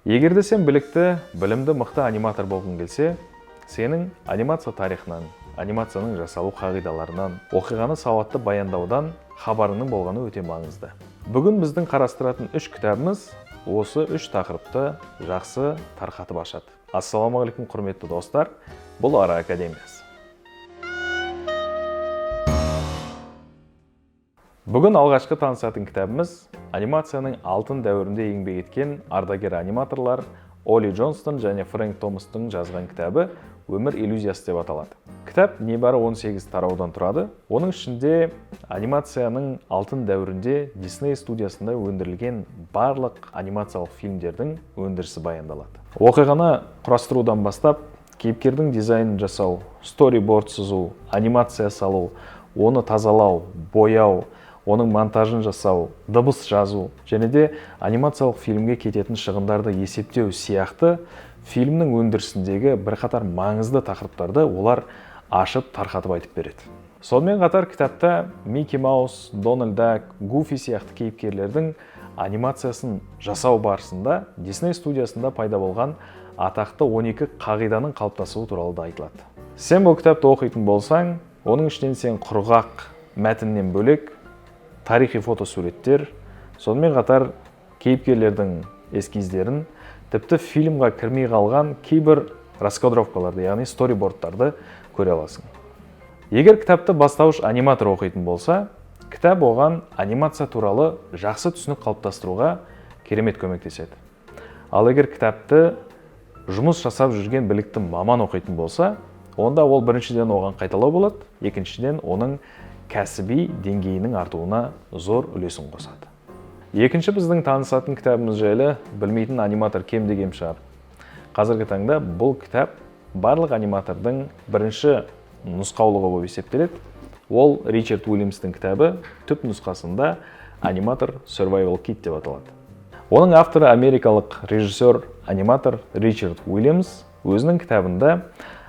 Егерде сен білікті, білімді мықты аниматор болғың келсе, сенің анимация тарихынан, анимацияның жасалу қағидаларынан, оқиғаны сауатты баяндаудан хабарының болғаны өте маңызды. Бүгін біздің қарастыратын 3 кітабымыз осы 3 тақырыпты жақсы тарқатып ашады. Ассалаумағалейкум құрметті достар, бұл Ара Академиясы. Бүгін алғашқы танысатын кітабымыз анимацияның алтын дәуірінде еңбек еткен ардагер аниматорлар Оли Джонстон және Фрэнк Томастың жазған кітабы «Өмір иллюзиясы» деп аталады. Кітап небары 18 тараудан тұрады. Оның ішінде анимацияның алтын дәуірінде Дисней студиясында өндірілген барлық анимациялық фильмдердің өндірісі баяндалады. Оқиғаны құрастырудан бастап, кейіпкердің дизайнын жасау, сториборд сызу, анимация салу, оны тазалау, бояу, оның монтажын жасау, дыбыс жазу, және де анимациялық фильмге кететін шығындарды есептеу сияқты фильмнің өндірісіндегі бірқатар маңызды тақырыптарды олар ашып тарқатып айтып береді. Сонымен қатар кітапта Микки Маус, Дональд Дак, Гуфи сияқты кейіпкерлердің анимациясын жасау барысында Дисней студиясында пайда болған атақты 12 қағиданың қалыптасуы туралы да айтылады. Сен бұл кітапты оқитын болсаң, оның ішінен сен құрғақ мәтіннен бөлек тарихи фотосуреттер, сонымен қатар кейіпкерлердің эскиздерін, тіпті фильмға кірмей қалған кейбір раскадровкаларды, яғни сторибордтарды көре аласың. Егер кітапты бастауыш аниматор оқитын болса, кітап оған анимация туралы жақсы түсінік қалыптастыруға керемет көмектеседі. Ал егер кітапты жұмыс жасап жүрген білікті маман оқитын болса, онда ол біріншіден оған қайталау болады, екіншіден оның кәсіби деңгейінің артуына зор үлесін қосады. Екінші біздің танысатын кітабымыз жайлы білмейтін аниматор кем деген шығар. Қазіргі таңда бұл кітап барлық аниматордың бірінші нұсқаулығы болып есептеледі. Ол Ричард Уильямстың кітабы, түп нұсқасында аниматор Survival Kit деп аталады. Оның авторы америкалық режиссер-аниматор Ричард Уильямс өзінің кітабында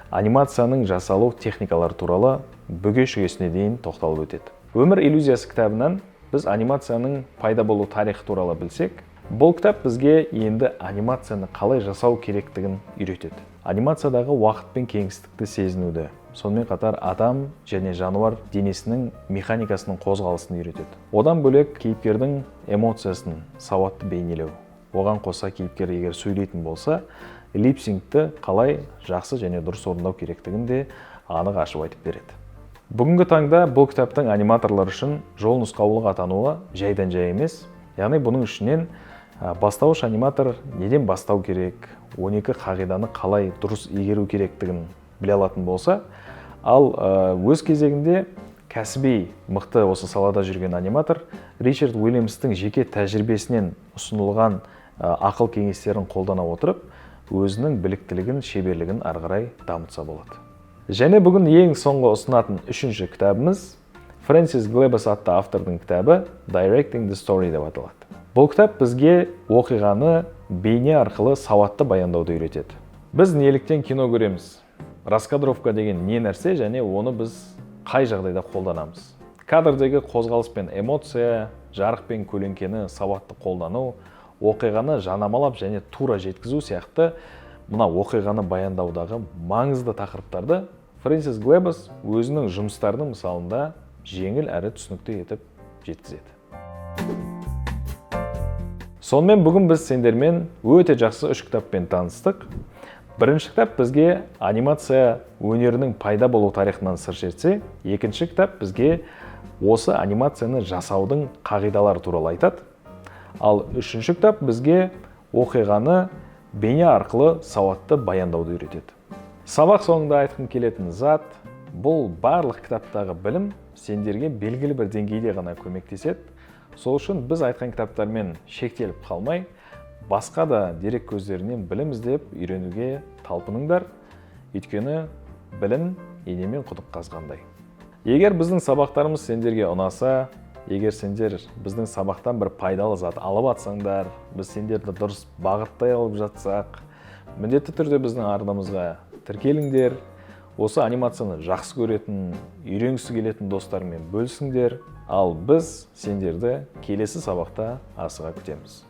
анимацияның жасалу техникалары туралы бүге-шүгесіне дейін тоқталып өтеді. Өмір иллюзиясы кітабынан біз анимацияның пайда болу тарихы туралы білсек, бұл кітап бізге енді анимацияны қалай жасау керектігін үйретеді. Анимациядағы уақыт пен кеңістікті сезінуді, сонымен қатар адам және жануар денесінің механикасының қозғалысын үйретеді. Одан бөлек кейіпкердің эмоциясын сауатты бейнелеу. Оған қоса кейіпкер егер сөйлейтін болса, липсингті қалай жақсы және дұрыс орындау керектігін де анық ашып айтып береді. Бүгінгі таңда бұл кітаптың аниматорлар үшін жол нұсқаулық атануы жайдан жай емес. Яғни бұның ішінен бастауыш аниматор неден бастау керек, 12 қағиданы қалай дұрыс игеру керектігін біле алатын болса, ал өз кезегінде кәсіби мықты осы салада жүрген аниматор Ричард Уильямстың жеке тәжірибесінен ұсынылған ақыл кеңестерін қолдана отырып, өзінің біліктілігін, шеберлігін ары қарай дамытса болады. Және бүгін ең соңғы ұсынатын 3-ші кітабымыз Фрэнсис Глэббас атты автордың кітабы Directing the Story деп аталады. Бұл кітап бізге оқиғаны бейне арқылы сауатты баяндауды үйретеді. Біз неліктен кино көреміз? Раскадровка деген не нәрсе және оны біз қай жағдайда қолданамыз? Кадрдегі қозғалыс пен эмоция, жарық пен көлеңкені сауатты қолдану, оқиғаны жанамалап және тура жеткізу сияқты мына оқиғаны баяндаудағы маңызды тақырыптарды Фрэнсис Глэббас өзінің жұмыстарының мысалында жеңіл әрі түсінікті етіп жеткізеді. Сонымен бүгін біз сендермен өте жақсы 3 кітаппен таныстық. Бірінші кітап бізге анимация өнерінің пайда болу тарихынан сыр шертсе, екінші кітап бізге осы анимацияны жасаудың қағидалары туралы айтады. Ал үшінші кітап бізге оқиғаны бейне арқылы сауатты баяндауды үйретеді. Сабақ соңында айтқым келетін зат, бұл барлық кітаптағы білім сендерге белгілі бір деңгейде ғана көмектеседі. Сол үшін біз айтқан кітаптармен шектеліп қалмай, басқа да дерек көздерінен білім іздеп үйренуге талпыныңдар. Өйткені білім енемен құдық қазғандай. Егер біздің сабақтарымыз сендерге ұнаса, егер сендер біздің сабақтан бір пайдалы зат алып атсаңдар, біз сендерді дұрыс бағыттай алып жатсақ, міндетті түрде біздің арнамызға тіркеліңдер. Осы анимацияны жақсы көретін, үйренгісі келетін достармен бөлісіңдер. Ал біз сендерді келесі сабақта асыға күтеміз.